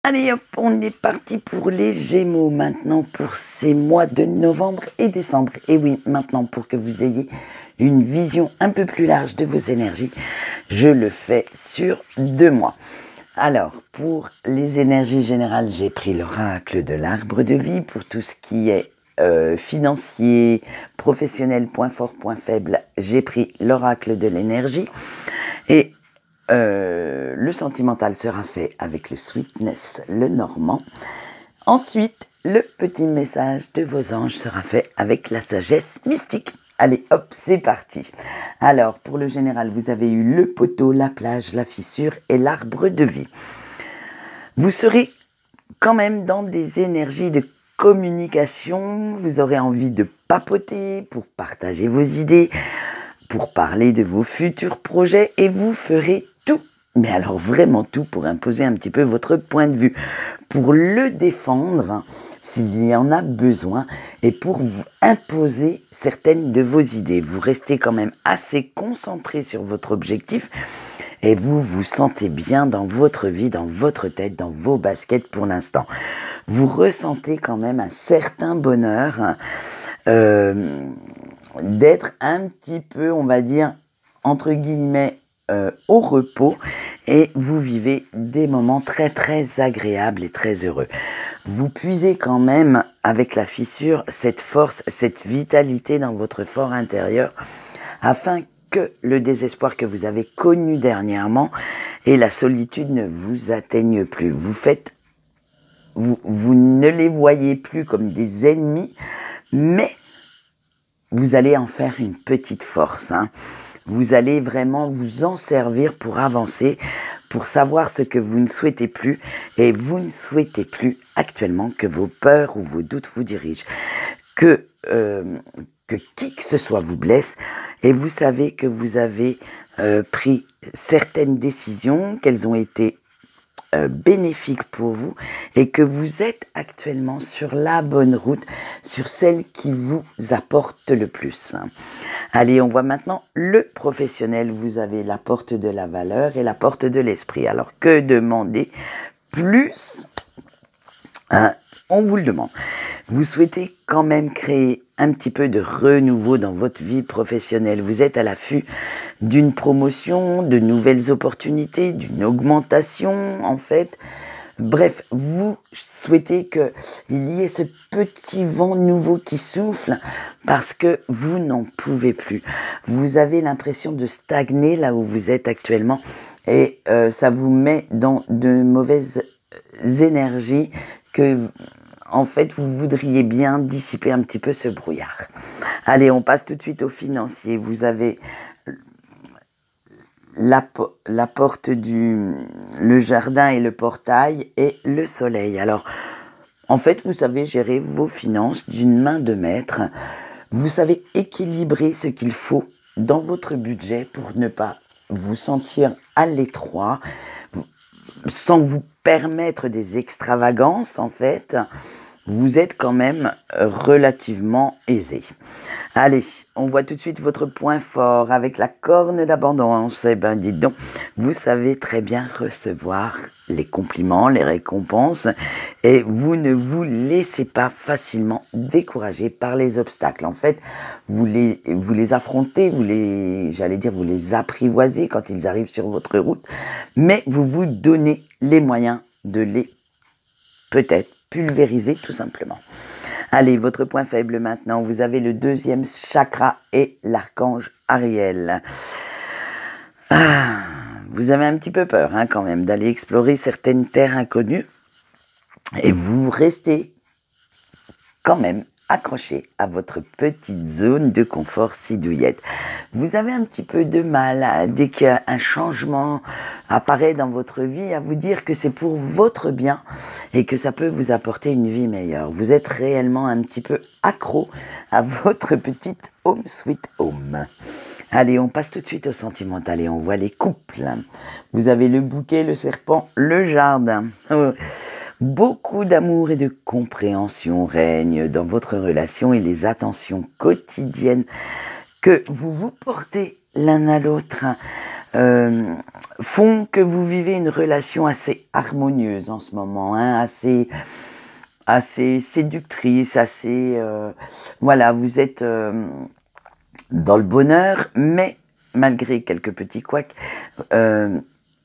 Allez hop, on est parti pour les Gémeaux maintenant pour ces mois de novembre et décembre. Et oui, maintenant pour que vous ayez une vision un peu plus large de vos énergies, je le fais sur 2 mois. Alors, pour les énergies générales, j'ai pris l'oracle de l'arbre de vie pour tout ce qui est financier, professionnel, point fort, point faible. J'ai pris l'oracle de l'énergie et le sentimental sera fait avec le sweetness, le normand. Ensuite, le petit message de vos anges sera fait avec la sagesse mystique. Allez, hop, c'est parti. Alors, pour le général, vous avez eu le poteau, la plage, la fissure et l'arbre de vie. Vous serez quand même dans des énergies de communication. Vous aurez envie de papoter pour partager vos idées, pour parler de vos futurs projets et vous ferez tout, mais alors vraiment tout pour imposer un petit peu votre point de vue, pour le défendre s'il y en a besoin et pour vous imposer certaines de vos idées. Vous restez quand même assez concentré sur votre objectif et vous vous sentez bien dans votre vie, dans votre tête, dans vos baskets pour l'instant. Vous ressentez quand même un certain bonheur d'être un petit peu, on va dire, entre guillemets, au repos et vous vivez des moments très très agréables et très heureux. Vous puisez quand même avec la fissure cette force, cette vitalité dans votre fort intérieur afin que le désespoir que vous avez connu dernièrement et la solitude ne vous atteignent plus. Vous ne les voyez plus comme des ennemis, mais vous allez en faire une petite force. Vous allez vraiment vous en servir pour avancer, pour savoir ce que vous ne souhaitez plus. Et vous ne souhaitez plus actuellement que vos peurs ou vos doutes vous dirigent. Que qui que ce soit vous blesse. Et vous savez que vous avez pris certaines décisions, qu'elles ont été bénéfiques pour vous et que vous êtes actuellement sur la bonne route, sur celle qui vous apporte le plus. Allez, on voit maintenant le professionnel. Vous avez la porte de la valeur et la porte de l'esprit. Alors, que demander plus? On vous le demande. Vous souhaitez quand même créer un petit peu de renouveau dans votre vie professionnelle. Vous êtes à l'affût d'une promotion, de nouvelles opportunités, d'une augmentation en fait. Bref, vous souhaitez qu'il y ait ce petit vent nouveau qui souffle parce que vous n'en pouvez plus. Vous avez l'impression de stagner là où vous êtes actuellement et ça vous met dans de mauvaises énergies que, en fait, vous voudriez bien dissiper un petit peu ce brouillard. Allez, on passe tout de suite au financier. Vous avez la porte le jardin et le portail et le soleil. Alors, en fait, vous savez gérer vos finances d'une main de maître. Vous savez équilibrer ce qu'il faut dans votre budget pour ne pas vous sentir à l'étroit, sans vous permettre des extravagances, en fait. Vous êtes quand même relativement aisé. Allez, on voit tout de suite votre point fort avec la corne d'abondance. Eh ben, dites donc, vous savez très bien recevoir les compliments, les récompenses et vous ne vous laissez pas facilement décourager par les obstacles. En fait, vous les affrontez, vous les apprivoisez quand ils arrivent sur votre route, mais vous vous donnez les moyens de les peut-être pulvériser tout simplement. Allez, votre point faible maintenant, vous avez le 2e chakra et l'archange Ariel. Vous avez un petit peu peur quand même d'aller explorer certaines terres inconnues et vous restez quand même accroché à votre petite zone de confort si douillette. Vous avez un petit peu de mal dès qu'un changement apparaît dans votre vie à vous dire que c'est pour votre bien et que ça peut vous apporter une vie meilleure. Vous êtes réellement un petit peu accro à votre petite home sweet home. Allez, on passe tout de suite au sentimental et on voit les couples. Vous avez le bouquet, le serpent, le jardin. Beaucoup d'amour et de compréhension règnent dans votre relation et les attentions quotidiennes que vous vous portez l'un à l'autre font que vous vivez une relation assez harmonieuse en ce moment, hein, assez séductrice, assez... voilà, vous êtes dans le bonheur, mais malgré quelques petits couacs,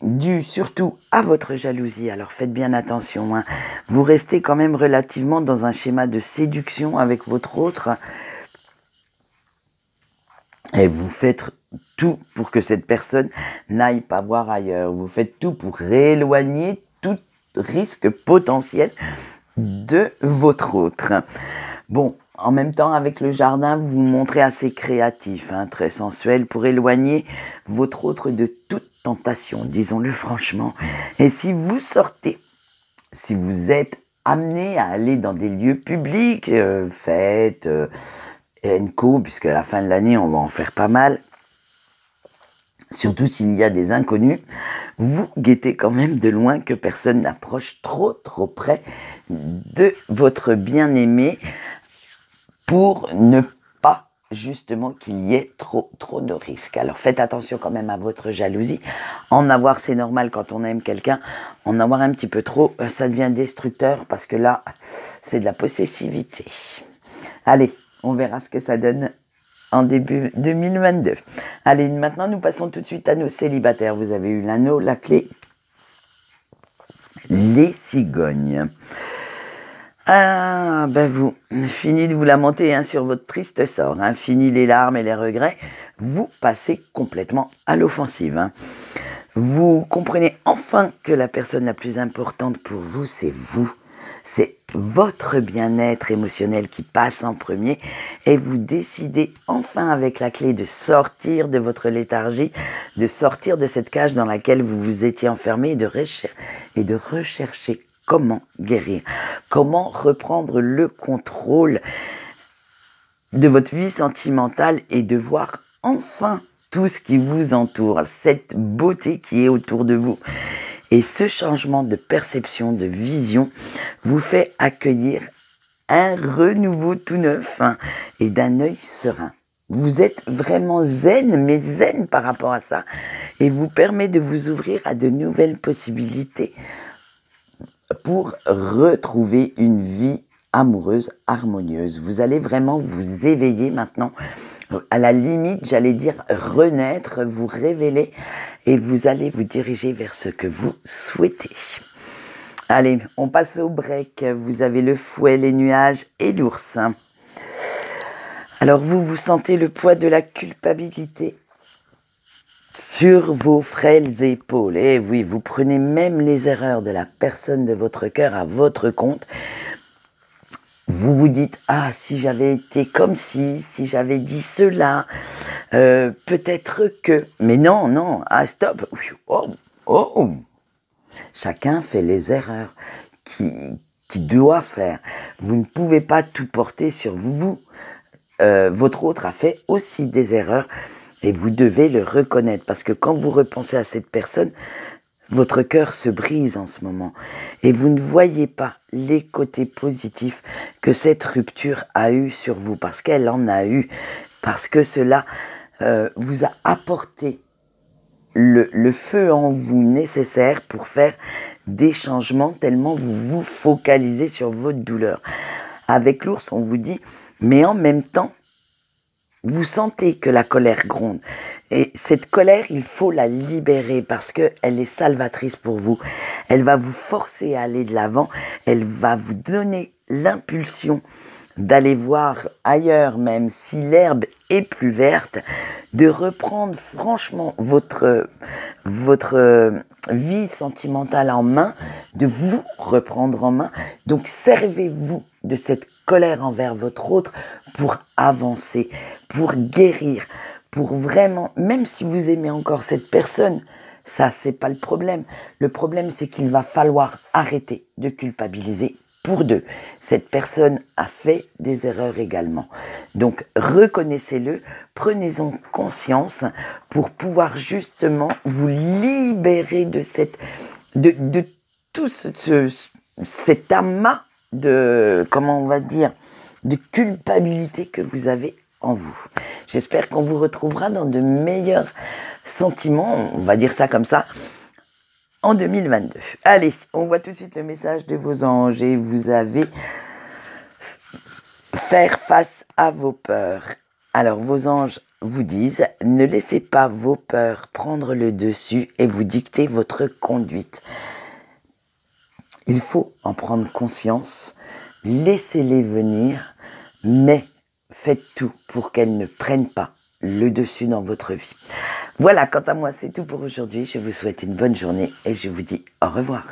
dû surtout à votre jalousie. Alors faites bien attention, hein. Vous restez quand même relativement dans un schéma de séduction avec votre autre, et vous faites tout pour que cette personne n'aille pas voir ailleurs. Vous faites tout pour éloigner tout risque potentiel de votre autre. Bon, en même temps, avec le jardin, vous vous montrez assez créatif, hein, très sensuel, pour éloigner votre autre de toute tentation, disons-le franchement. Et si vous sortez, si vous êtes amené à aller dans des lieux publics, fêtes, co, puisque à la fin de l'année, on va en faire pas mal, surtout s'il y a des inconnus, vous guettez quand même de loin que personne n'approche trop près de votre bien-aimé pour ne pas justement qu'il y ait trop de risques. Alors faites attention quand même à votre jalousie. En avoir, c'est normal quand on aime quelqu'un. En avoir un petit peu trop, ça devient destructeur parce que là, c'est de la possessivité. Allez, on verra ce que ça donne en début 2022. Allez, maintenant nous passons tout de suite à nos célibataires. Vous avez eu l'anneau, la clé, les cigognes. Ah, ben vous, fini de vous lamenter hein, sur votre triste sort, hein, fini les larmes et les regrets, vous passez complètement à l'offensive. Hein. Vous comprenez enfin que la personne la plus importante pour vous, c'est vous. C'est votre bien-être émotionnel qui passe en premier et vous décidez enfin avec la clé de sortir de votre léthargie, de sortir de cette cage dans laquelle vous vous étiez enfermé et de rechercher comment guérir, comment reprendre le contrôle de votre vie sentimentale et de voir enfin tout ce qui vous entoure, cette beauté qui est autour de vous. Et ce changement de perception, de vision, vous fait accueillir un renouveau tout neuf hein, et d'un œil serein. Vous êtes vraiment zen, mais zen par rapport à ça, et vous permet de vous ouvrir à de nouvelles possibilités pour retrouver une vie amoureuse, harmonieuse. Vous allez vraiment vous éveiller maintenant, à la limite, j'allais dire renaître, vous révéler, et vous allez vous diriger vers ce que vous souhaitez. Allez, on passe au break. Vous avez le fouet, les nuages et l'ours. Alors vous sentez le poids de la culpabilité sur vos frêles épaules. Et oui, vous prenez même les erreurs de la personne de votre cœur à votre compte. Vous vous dites, ah, si j'avais été comme si j'avais dit cela, peut-être que... Mais non, ah, stop. Oh. Chacun fait les erreurs qu'il doit faire. Vous ne pouvez pas tout porter sur vous. Votre autre a fait aussi des erreurs et vous devez le reconnaître. Parce que quand vous repensez à cette personne, votre cœur se brise en ce moment et vous ne voyez pas les côtés positifs que cette rupture a eu sur vous, parce qu'elle en a eu, parce que cela vous a apporté le feu en vous nécessaire pour faire des changements tellement vous vous focalisez sur votre douleur. Avec l'ours, on vous dit, mais en même temps, vous sentez que la colère gronde. Et cette colère, il faut la libérer parce qu'elle est salvatrice pour vous. Elle va vous forcer à aller de l'avant. Elle va vous donner l'impulsion d'aller voir ailleurs, même si l'herbe est plus verte, de reprendre franchement votre vie sentimentale en main, de vous reprendre en main. Donc servez-vous de cette colère envers votre autre pour avancer, pour guérir, pour vraiment, même si vous aimez encore cette personne, ça c'est pas le problème. Le problème c'est qu'il va falloir arrêter de culpabiliser pour deux. Cette personne a fait des erreurs également. Donc reconnaissez-le, prenez-en conscience pour pouvoir justement vous libérer de tout cet amas de, comment on va dire, de culpabilité que vous avez en vous. J'espère qu'on vous retrouvera dans de meilleures sentiments, on va dire ça comme ça, en 2022. Allez, on voit tout de suite le message de vos anges et vous avez faire face à vos peurs. Alors vos anges vous disent, ne laissez pas vos peurs prendre le dessus et vous dicter votre conduite. Il faut en prendre conscience, laissez-les venir, mais faites tout pour qu'elles ne prennent pas le dessus dans votre vie. Voilà, quant à moi, c'est tout pour aujourd'hui. Je vous souhaite une bonne journée et je vous dis au revoir.